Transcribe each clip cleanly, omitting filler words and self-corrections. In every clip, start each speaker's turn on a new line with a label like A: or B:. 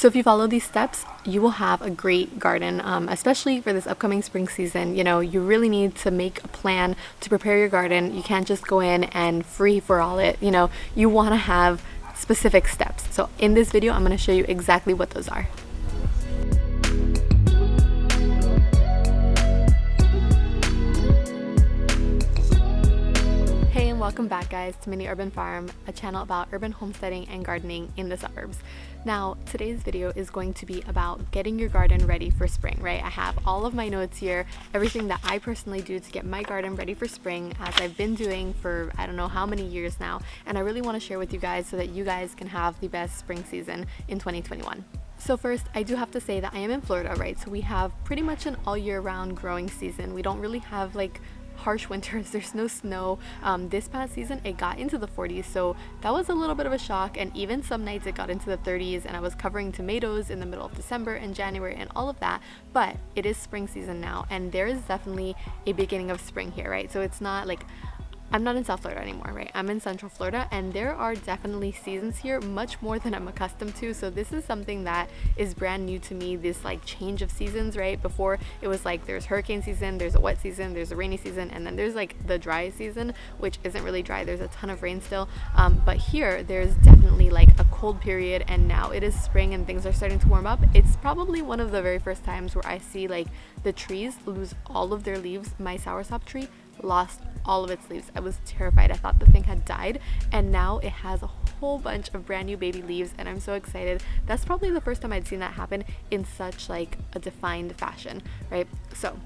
A: So if you follow these steps, you will have a great garden, especially for this upcoming spring season. You know, you really need to make a plan to prepare your garden. You can't just go in and free for all it. You know, you want to have specific steps. So in this video, I'm going to show you exactly what those are. Hey, and welcome back guys to Mini Urban Farm, a channel about urban homesteading and gardening in the suburbs. Now, today's video is going to be about getting your garden ready for spring, right? I have all of my notes here, everything that I personally do to get my garden ready for spring, as I've been doing for I don't know how many years now, and I really want to share with you guys so that you guys can have the best spring season in 2021. So first, I do have to say that I am in Florida, right? So we have pretty much an all year round growing season. We don't really have like harsh winters. There's no snow. This past season it got into the 40s, so that was a little bit of a shock, and even some nights it got into the 30s, and I was covering tomatoes in the middle of December and January and all of that. But it is spring season now, and there is definitely a beginning of spring here, right? So it's not like I'm not in South Florida anymore, right? I'm in Central Florida, and there are definitely seasons here, much more than I'm accustomed to. So this is something that is brand new to me, this like change of seasons, right? Before it was like there's hurricane season, there's a wet season, there's a rainy season, and then there's like the dry season, which isn't really dry. There's a ton of rain still. But here there's definitely like a cold period, and now it is spring and things are starting to warm up. It's probably one of the very first times where I see like the trees lose all of their leaves. My soursop tree lost all of its leaves. I was terrified. I thought the thing had died, and now it has a whole bunch of brand new baby leaves, and I'm so excited. That's probably the first time I'd seen that happen in such like a defined fashion, right? So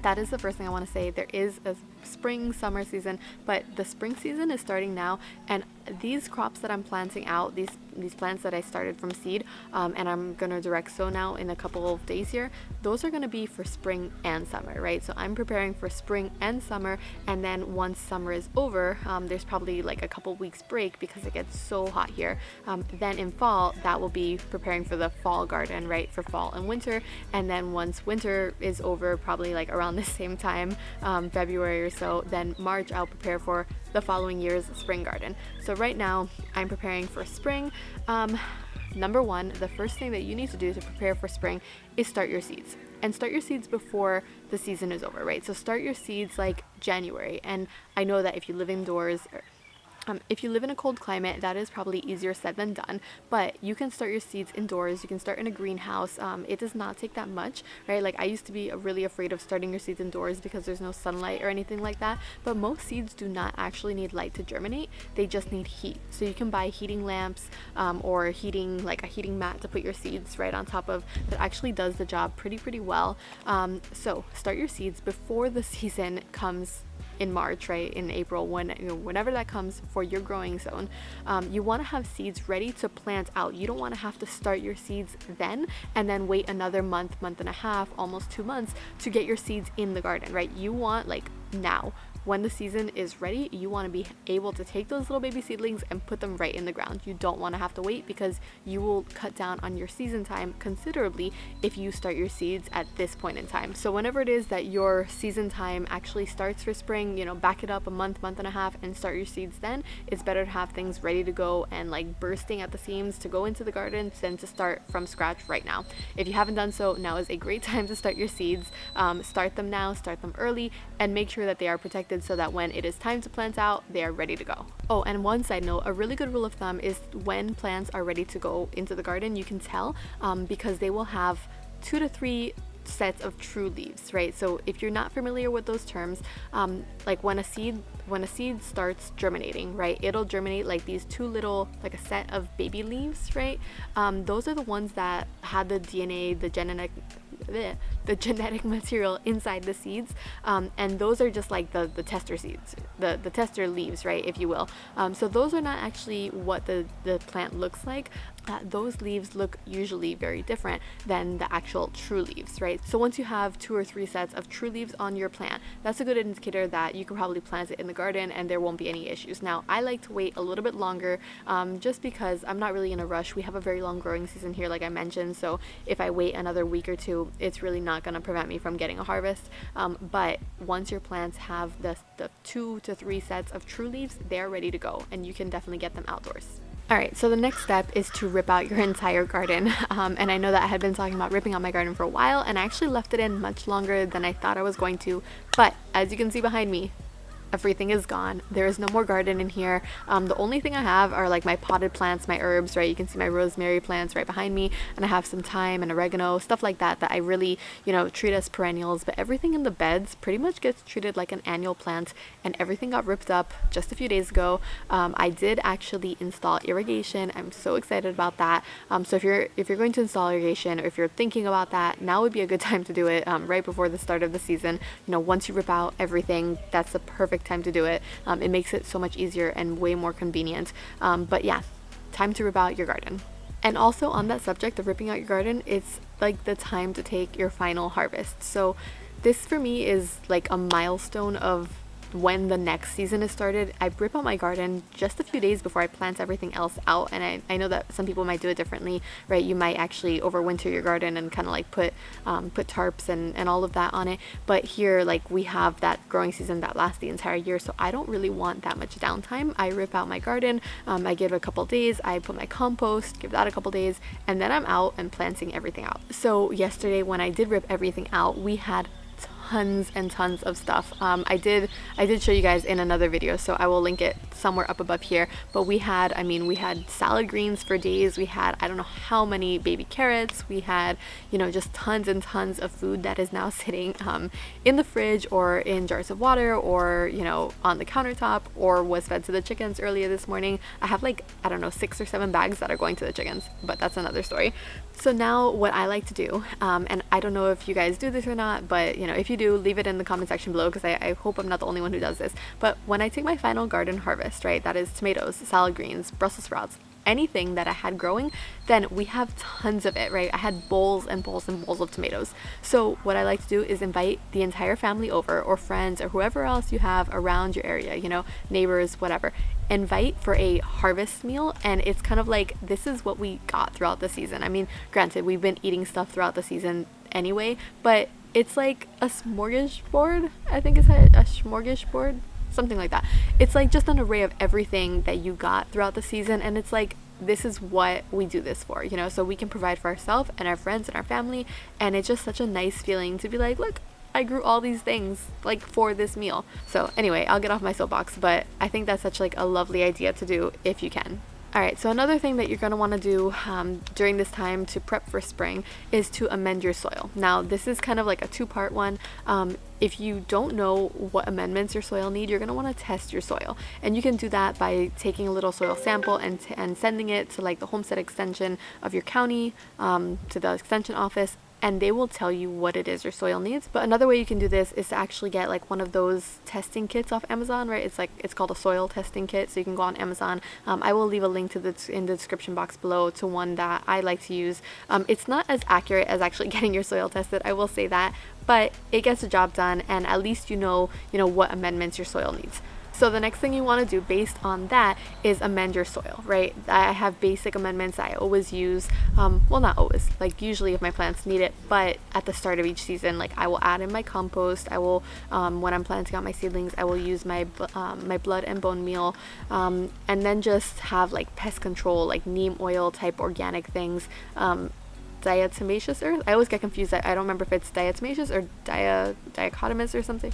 A: that is the first thing I want to say. There is a spring summer season, but the spring season is starting now, and these crops that I'm planting out, these plants that I started from seed, and I'm gonna direct sow now in a couple of days here, those are gonna be for spring and summer, right? So I'm preparing for spring and summer, and then once summer is over, there's probably like a couple weeks break because it gets so hot here. Then in fall, that will be preparing for the fall garden, right? For fall and winter, and then once winter is over, probably like around the same time, February or so, then March I'll prepare for the following year's spring garden. So right now I'm preparing for spring. Number one, the first thing that you need to do to prepare for spring is start your seeds, and start your seeds before the season is over, right? So start your seeds like January. And I know that if you live indoors, if you live in a cold climate, that is probably easier said than done, but you can start your seeds indoors. You can start in a greenhouse. It does not take that much, right? Like I used to be really afraid of starting your seeds indoors because there's no sunlight or anything like that, but most seeds do not actually need light to germinate. They just need heat. So you can buy heating lamps or heating, like a heating mat to put your seeds right on top of, that actually does the job pretty well. So start your seeds before the season comes in March, right? In April, whenever that comes for your growing zone. You want to have seeds ready to plant out. You don't want to have to start your seeds then and then wait another month and a half, almost 2 months to get your seeds in the garden, right? You want like now. When the season is ready, you want to be able to take those little baby seedlings and put them right in the ground. You don't want to have to wait, because you will cut down on your season time considerably if you start your seeds at this point in time. So whenever it is that your season time actually starts for spring, you know, back it up a month and a half and start your seeds then. It's better to have things ready to go and like bursting at the seams to go into the garden than to start from scratch right now. If you haven't done so, now is a great time to start your seeds. Start them now, start them early, and make sure that they are protected so that when it is time to plant out, they are ready to go. Oh, and one side note, a really good rule of thumb is when plants are ready to go into the garden, you can tell because they will have 2 to 3 sets of true leaves, right? So if you're not familiar with those terms, like when a seed starts germinating, right, it'll germinate like these 2 little, like a set of baby leaves, right? Those are the ones that had the DNA, the genetic material inside the seeds, and those are just like the tester seeds, the tester leaves, right, if you will. So those are not actually what the plant looks like. Those leaves look usually very different than the actual true leaves, right? So once you have 2 or 3 sets of true leaves on your plant, that's a good indicator that you can probably plant it in the garden and there won't be any issues. Now, I like to wait a little bit longer just because I'm not really in a rush. We have a very long growing season here, like I mentioned, so if I wait another week or 2, it's really not going to prevent me from getting a harvest. But once your plants have the 2 to 3 sets of true leaves, they're ready to go, and you can definitely get them outdoors. Alright, so the next step is to rip out your entire garden. And I know that I had been talking about ripping out my garden for a while, and I actually left it in much longer than I thought I was going to. But as you can see behind me, everything is gone. There is no more garden in here. The only thing I have are like my potted plants, my herbs, right? You can see my rosemary plants right behind me, and I have some thyme and oregano, stuff like that that I really, treat as perennials. But everything in the beds pretty much gets treated like an annual plant, and everything got ripped up just a few days ago. I did actually install irrigation. I'm so excited about that. So if you're going to install irrigation, or if you're thinking about that, now would be a good time to do it, right before the start of the season. Once you rip out everything, that's the perfect time to do it. It makes it so much easier and way more convenient. But yeah, time to rip out your garden. And also on that subject of ripping out your garden, it's like the time to take your final harvest. So this for me is like a milestone of when the next season is started. I rip out my garden just a few days before I plant everything else out, and I know that some people might do it differently, right? You might actually overwinter your garden and kind of like put tarps and all of that on it, but here like we have that growing season that lasts the entire year, so I don't really want that much downtime. I rip out my garden, I give it a couple days, I put my compost, give that a couple days, and then I'm out and planting everything out. So yesterday when I did rip everything out, we had tons and tons of stuff. I did show you guys in another video, so I will link it somewhere up above here. But we had salad greens for days. We had I don't know how many baby carrots. We had just tons and tons of food that is now sitting in the fridge or in jars of water, or on the countertop, or was fed to the chickens earlier this morning. I have like I don't know 6 or 7 bags that are going to the chickens, but that's another story. So now what I like to do, and I don't know if you guys do this or not, but if you do, leave it in the comment section below, because I hope I'm not the only one who does this. But when I take my final garden harvest, right, that is tomatoes, salad greens, Brussels sprouts, anything that I had growing, then we have tons of it, right? I had bowls and bowls and bowls of tomatoes. So what I like to do is invite the entire family over, or friends, or whoever else you have around your area, neighbors, whatever. Invite for a harvest meal, and it's kind of like this is what we got throughout the season. I mean, granted, we've been eating stuff throughout the season anyway, but it's like a smorgasbord. I think it's a smorgasbord, something like that. It's like just an array of everything that you got throughout the season, and it's like this is what we do this for, so we can provide for ourselves and our friends and our family. And it's just such a nice feeling to be like, look, I grew all these things like for this meal. So anyway, I'll get off my soapbox, but I think that's such like a lovely idea to do if you can. Alright, so another thing that you're going to want to do during this time to prep for spring is to amend your soil. Now, this is kind of like a two-part one. If you don't know what amendments your soil need, you're going to want to test your soil. And you can do that by taking a little soil sample and sending it to like the homestead extension of your county, to the extension office, and they will tell you what it is your soil needs. But another way you can do this is to actually get like one of those testing kits off Amazon, right? It's called a soil testing kit, so you can go on Amazon. I will leave a link to in the description box below to one that I like to use. It's not as accurate as actually getting your soil tested, I will say that, but it gets the job done, and at least you know what amendments your soil needs. So the next thing you want to do based on that is amend your soil, right? I have basic amendments I always use. Well, not always, like usually if my plants need it, but at the start of each season, like I will add in my compost. I will, when I'm planting out my seedlings, I will use my blood and bone meal, and then just have like pest control, like neem oil type organic things. Diatomaceous earth. I always get confused. I don't remember if it's diatomaceous or dichotomous or something.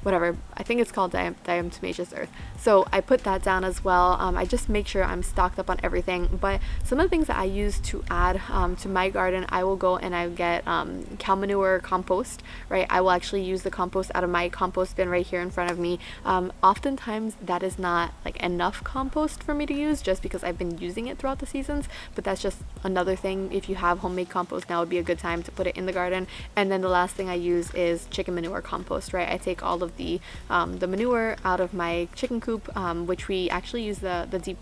A: Whatever, I think it's called diatomaceous earth. So I put that down as well. I just make sure I'm stocked up on everything. But some of the things that I use to add to my garden, I will go and I get cow manure compost, right? I will actually use the compost out of my compost bin right here in front of me. Oftentimes that is not like enough compost for me to use, just because I've been using it throughout the seasons, but that's just another thing. If you have homemade compost, now would be a good time to put it in the garden. And then the last thing I use is chicken manure compost, right? I take all of the manure out of my chicken coop, which we actually use the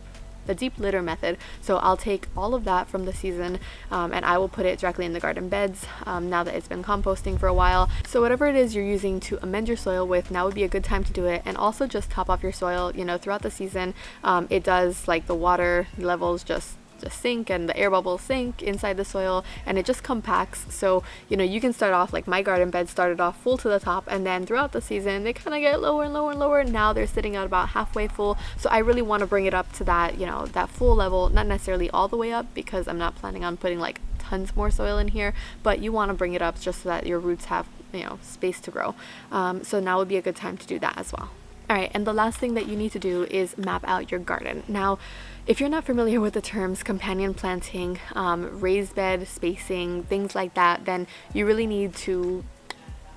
A: deep litter method. So I'll take all of that from the season, and I will put it directly in the garden beds now that it's been composting for a while. So whatever it is you're using to amend your soil with, now would be a good time to do it. And also just top off your soil, throughout the season. It does, like, the water levels just the sink and the air bubbles sink inside the soil and it just compacts. So, you know, you can start off like my garden bed started off full to the top, and then throughout the season they kind of get lower and lower and lower. Now they're sitting at about halfway full. So I really want to bring it up to that, you know, that full level, not necessarily all the way up because I'm not planning on putting like tons more soil in here, but you want to bring it up just so that your roots have, you know, space to grow. So now would be a good time to do that as well. Alright, and the last thing that you need to do is map out your garden. Now, if you're not familiar with the terms companion planting, raised bed spacing, things like that, then you really need to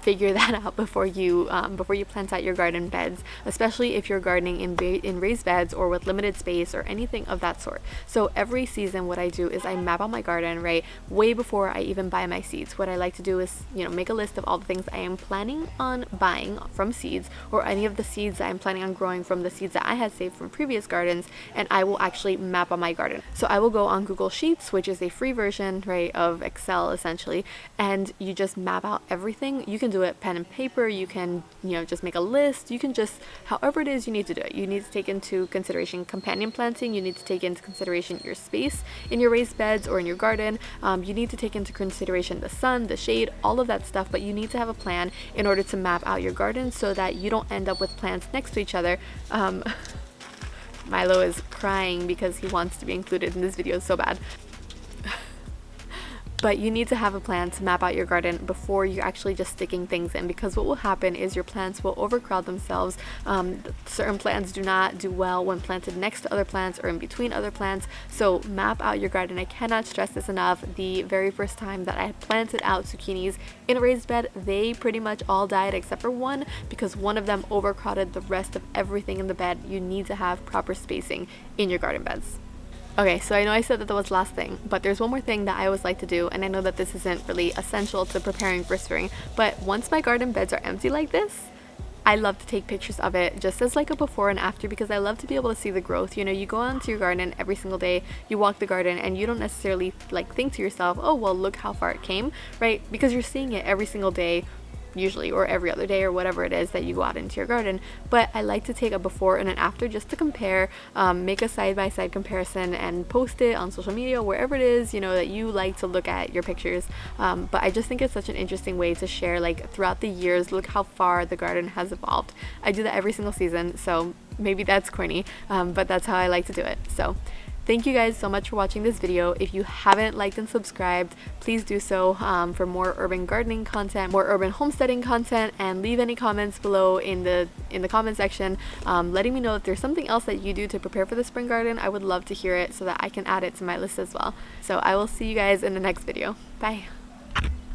A: figure that out before you plant out your garden beds, especially if you're gardening in raised beds or with limited space or anything of that sort. So every season what I do is I map out my garden right way before I even buy my seeds. What I like to do is, you know, make a list of all the things I am planning on buying from seeds, or any of the seeds that I'm planning on growing from the seeds that I had saved from previous gardens, and I will actually map out my garden. So I will go on Google Sheets, which is a free version, right, of Excel essentially, and you just map out everything. You can do it pen and paper, you can, you know, just make a list, you can just, however it is you need to do it. You need to take into consideration companion planting, you need to take into consideration your space in your raised beds or in your garden, you need to take into consideration the sun, the shade, all of that stuff, but you need to have a plan in order to map out your garden so that you don't end up with plants next to each other. Milo is crying because he wants to be included in this video so bad. But you need to have a plan to map out your garden before you're actually just sticking things in, because what will happen is your plants will overcrowd themselves. Certain plants do not do well when planted next to other plants or in between other plants. So map out your garden. I cannot stress this enough. The very first time that I planted out zucchinis in a raised bed, they pretty much all died except for one, because one of them overcrowded the rest of everything in the bed. You need to have proper spacing in your garden beds. Okay, so I know I said that was the last thing, but there's one more thing that I always like to do, and I know that this isn't really essential to preparing for spring, but once my garden beds are empty like this, I love to take pictures of it just as like a before and after, because I love to be able to see the growth. You know, you go onto your garden every single day, you walk the garden, and you don't necessarily like think to yourself, oh well, look how far it came, right? Because you're seeing it every single day usually, or every other day, or whatever it is that you go out into your garden. But I like to take a before and an after just to compare, make a side-by-side comparison and post it on social media, wherever it is, you know, that you like to look at your pictures. But I just think it's such an interesting way to share, like, throughout the years, look how far the garden has evolved. I do that every single season, so maybe that's corny, but that's how I like to do it. So thank you guys so much for watching this video. If you haven't liked and subscribed, please do so for more urban gardening content, more urban homesteading content, and leave any comments below in the comment section, letting me know if there's something else that you do to prepare for the spring garden. I would love to hear it so that I can add it to my list as well. So I will see you guys in the next video. Bye.